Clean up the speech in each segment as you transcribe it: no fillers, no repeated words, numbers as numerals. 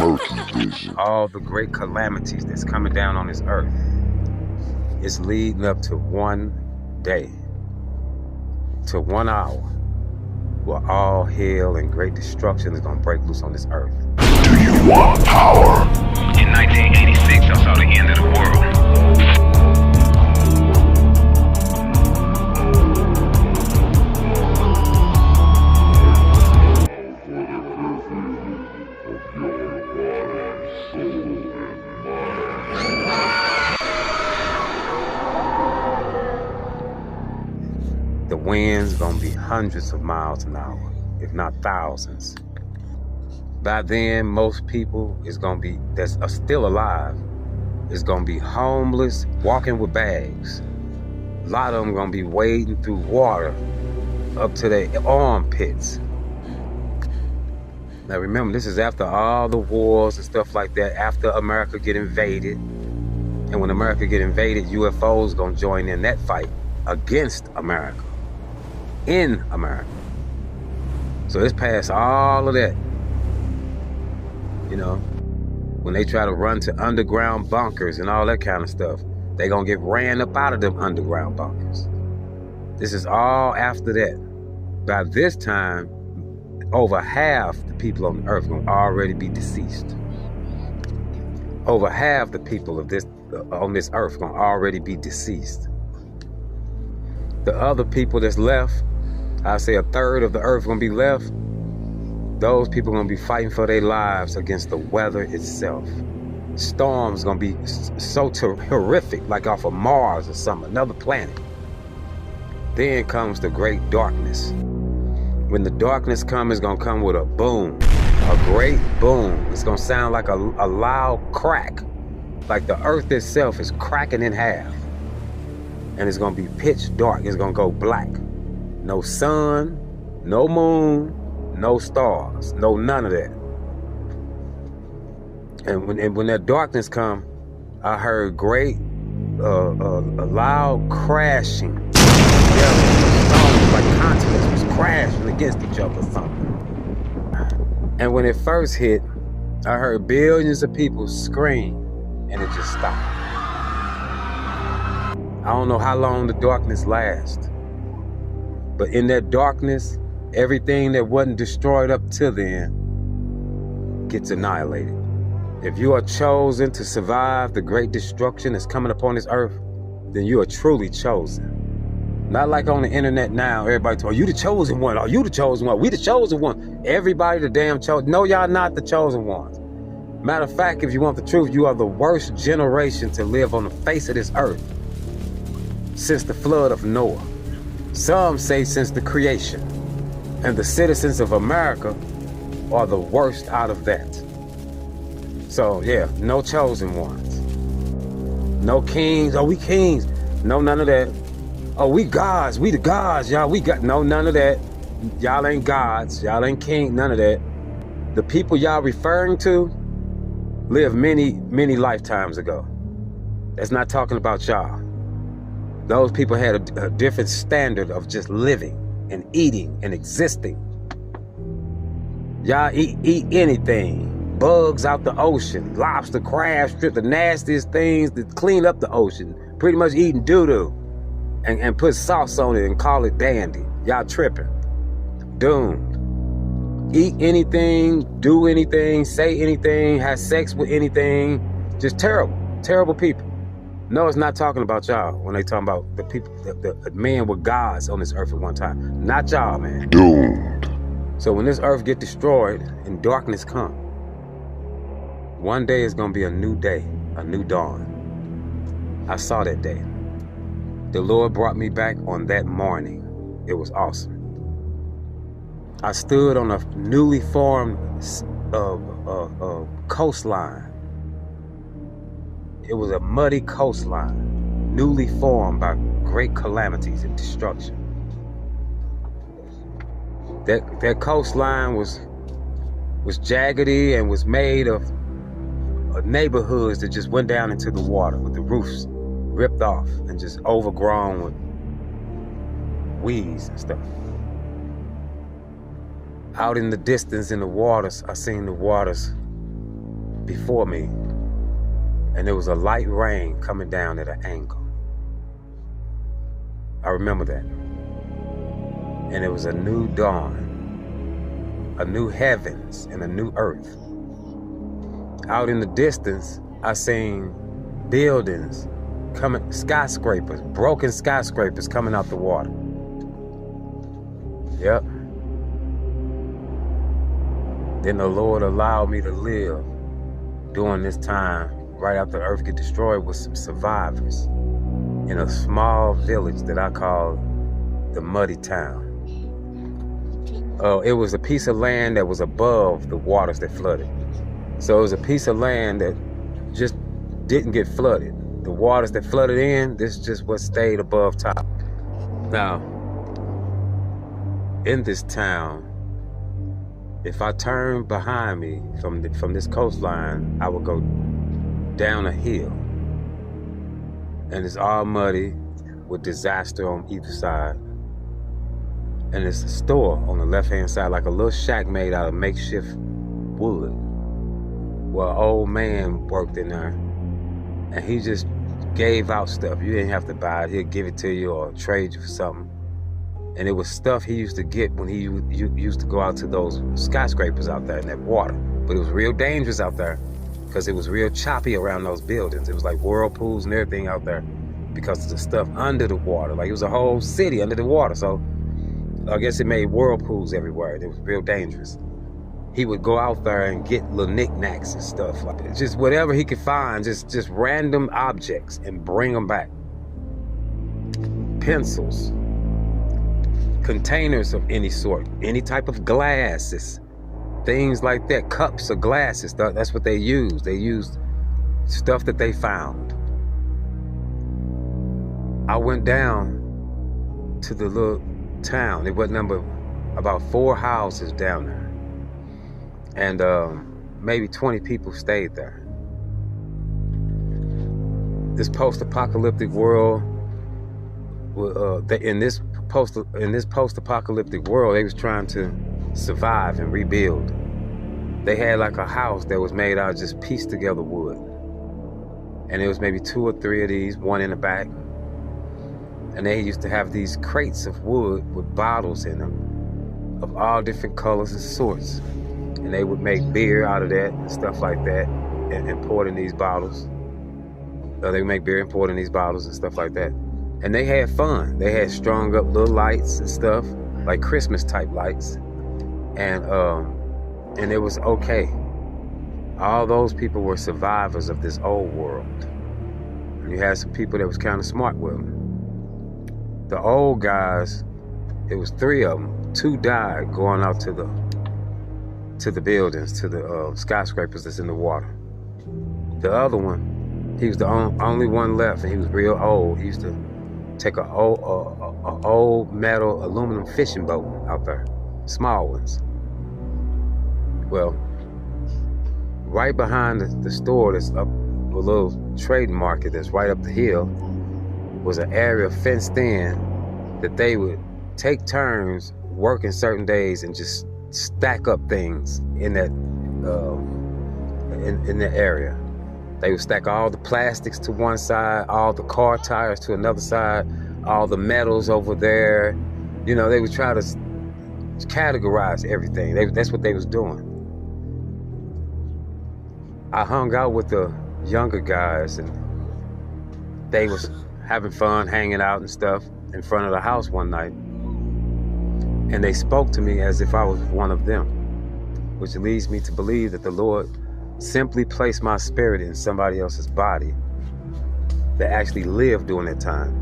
all the great calamities that's coming down on this earth, it's leading up to one day, to 1 hour, where all hell and great destruction is going to break loose on this earth. Do you want power? In 1986, I saw the end of the world. The wind's gonna be hundreds of miles an hour, if not thousands. By then, most people that are still alive is gonna be homeless, walking with bags. A lot of them gonna be wading through water up to their armpits. Now remember, this is after all the wars and stuff like that, after America get invaded. And when America get invaded, UFOs gonna join in that fight against America. In America. So it's past all of that. You know, when they try to run to underground bunkers and all that kind of stuff, they gonna get ran up out of them underground bunkers. This is all after that. By this time, over half the people on earth gonna already be deceased. Over half the people of this on this earth gonna already be deceased. The other people that's left, I say a third of the earth gonna be left. Those people gonna be fighting for their lives against the weather itself. Storms gonna be so horrific, like off of Mars or something, another planet. Then comes the great darkness. When the darkness comes, it's gonna come with a boom, a great boom. It's gonna sound like a loud crack, like the earth itself is cracking in half. And it's gonna be pitch dark, it's gonna go black. No sun, no moon, no stars, no none of that. And when that darkness come, I heard great, a loud crashing. Yeah, like continents was crashing against each other or something. And when it first hit, I heard billions of people scream, and it just stopped. I don't know how long the darkness lasts. But in that darkness, everything that wasn't destroyed up till then gets annihilated. If you are chosen to survive the great destruction that's coming upon this earth, then you are truly chosen. Not like on the internet now, everybody talking, you the chosen one, are you the chosen one? We the chosen one. Everybody the damn chosen. No, y'all not the chosen ones. Matter of fact, if you want the truth, you are the worst generation to live on the face of this earth since the flood of Noah. Some say since the creation. And the citizens of America are the worst out of that. So yeah, no chosen ones. No kings. Oh, we kings. No, none of that. Oh, we gods. We the gods, y'all. We got no, none of that. Y'all ain't gods. Y'all ain't king. None of that. The people y'all referring to lived many, many lifetimes ago. That's not talking about y'all. Those people had a different standard of just living and eating and existing. Y'all eat anything. Bugs out the ocean, lobster, crab, strip, the nastiest things that clean up the ocean. Pretty much eating doo-doo and put sauce on it and call it dandy. Y'all tripping. Doomed. Eat anything, do anything, say anything, have sex with anything. Just terrible, terrible people. No, it's not talking about y'all when they talking about the people, the men were gods on this earth at one time. Not y'all, man. Doomed. So when this earth get destroyed and darkness come, one day is gonna be a new day, a new dawn. I saw that day. The Lord brought me back on that morning. It was awesome. I stood on a newly formed coastline. It was a muddy coastline, newly formed by great calamities and destruction. That coastline was jaggedy and was made of neighborhoods that just went down into the water with the roofs ripped off and just overgrown with weeds and stuff. Out in the distance in the waters, I seen the waters before me, and there was a light rain coming down at an angle. I remember that. And it was a new dawn, a new heavens and a new earth. Out in the distance, I seen buildings coming, skyscrapers, broken skyscrapers coming out the water. Yep. Then the Lord allowed me to live during this time, right after the earth get destroyed, with some survivors in a small village that I call the Muddy Town. It was a piece of land that was above the waters that flooded. So it was a piece of land that just didn't get flooded. The waters that flooded in, this is just what stayed above top. Now, in this town, if I turned behind me from this coastline, I would go down a hill. And it's all muddy with disaster on either side. And it's a store on the left-hand side, like a little shack made out of makeshift wood. Well, an old man worked in there, and he just gave out stuff. You didn't have to buy it. He'd give it to you or trade you for something. And it was stuff he used to get when he used to go out to those skyscrapers out there in that water. But it was real dangerous out there because it was real choppy around those buildings. It was like whirlpools and everything out there because of the stuff under the water. Like it was a whole city under the water. So I guess it made whirlpools everywhere. It was real dangerous. He would go out there and get little knickknacks and stuff, like just whatever he could find, just random objects, and bring them back. Pencils, containers of any sort, any type of glasses, things like that, cups of glasses. That's what they used. They used stuff that they found. I went down to the little town. It was about 4 houses down there. And maybe 20 people stayed there. This post-apocalyptic world, in this post-apocalyptic world, they was trying to survive and rebuild. They had like a house that was made out of just pieced together wood. And there was maybe 2 or 3 of these, one in the back. And they used to have these crates of wood with bottles in them of all different colors and sorts. And they would make beer out of that and stuff like that and pour it in these bottles. They would make beer and pour it in these bottles and stuff like that. And they had fun. They had strung up little lights and stuff, like Christmas type lights. And it was okay. All those people were survivors of this old world. And you had some people that was kind of smart with them. The old guys, it was 3 of them. 2 died going out to the buildings, to the skyscrapers that's in the water. The other one, he was the only one left, and he was real old. He used to take a old metal aluminum fishing boat out there, small ones. Well, right behind the store that's up, a little trading market that's right up the hill, was an area fenced in that they would take turns working certain days and just stack up things in that in the area. They would stack all the plastics to one side, all the car tires to another side, all the metals over there. You know, they would try to categorize everything. That's what they was doing. I hung out with the younger guys, and they was having fun, hanging out and stuff in front of the house one night. And they spoke to me as if I was one of them, which leads me to believe that the Lord simply placed my spirit in somebody else's body that actually lived during that time,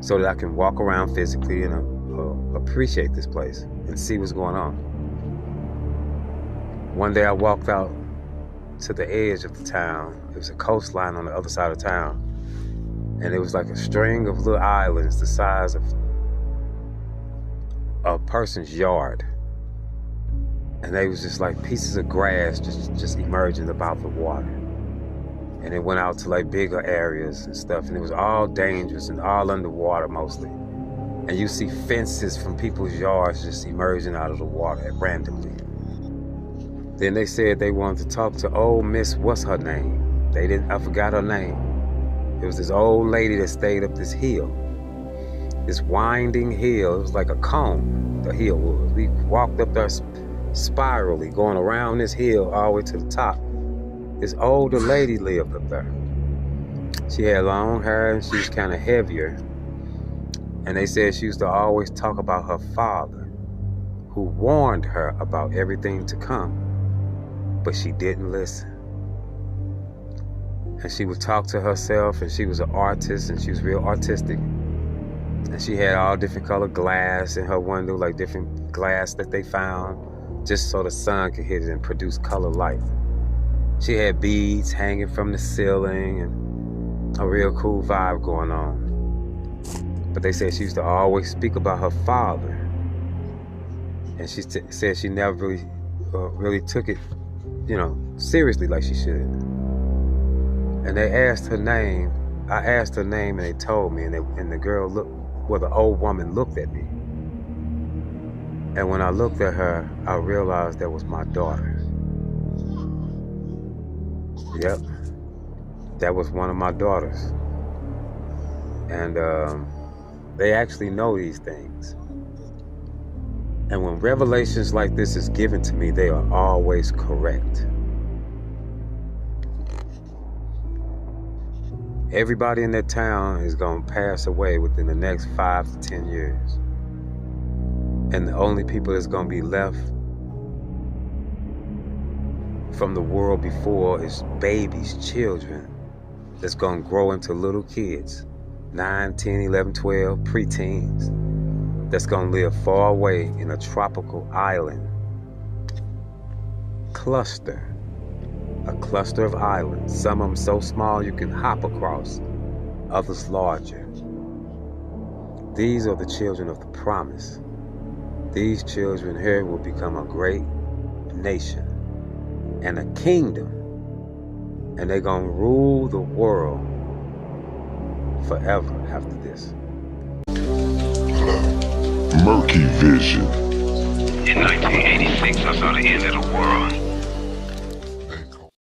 so that I can walk around physically and appreciate this place and see what's going on. One day I walked out to the edge of the town. There was a coastline on the other side of town, and it was like a string of little islands the size of a person's yard. And they was just like pieces of grass just emerging above the water. And it went out to like bigger areas and stuff, and it was all dangerous and all underwater mostly. And you see fences from people's yards just emerging out of the water randomly. Then they said they wanted to talk to old Miss, what's her name? I forgot her name. It was this old lady that stayed up this hill. This winding hill. It was like a cone, the hill was. We walked up there spirally, going around this hill all the way to the top. This older lady lived up there. She had long hair and she was kind of heavier. And they said she used to always talk about her father, who warned her about everything to come, but she didn't listen. And she would talk to herself, and she was an artist, and she was real artistic. And she had all different colored glass in her window, like different glass that they found, just so the sun could hit it and produce color light. She had beads hanging from the ceiling and a real cool vibe going on. But they said she used to always speak about her father. And she said she never really took it, seriously like she should. And they asked her name. I asked her name and they told me. And the girl the old woman looked at me. And when I looked at her, I realized that was my daughter. Yep. That was one of my daughters. And they actually know these things. And when revelations like this is given to me, they are always correct. Everybody in that town is going to pass away within the next 5 to 10 years. And the only people that's going to be left from the world before is babies, children, that's going to grow into little kids. 9, 10, 11, 12, preteens, that's gonna live far away in a tropical island cluster, a cluster of islands, some of them so small you can hop across, others larger. These are the children of the promise. These children here will become a great nation and a kingdom, and they're gonna rule the world forever after this. Murky Vision. In 1986, I saw the end of the world.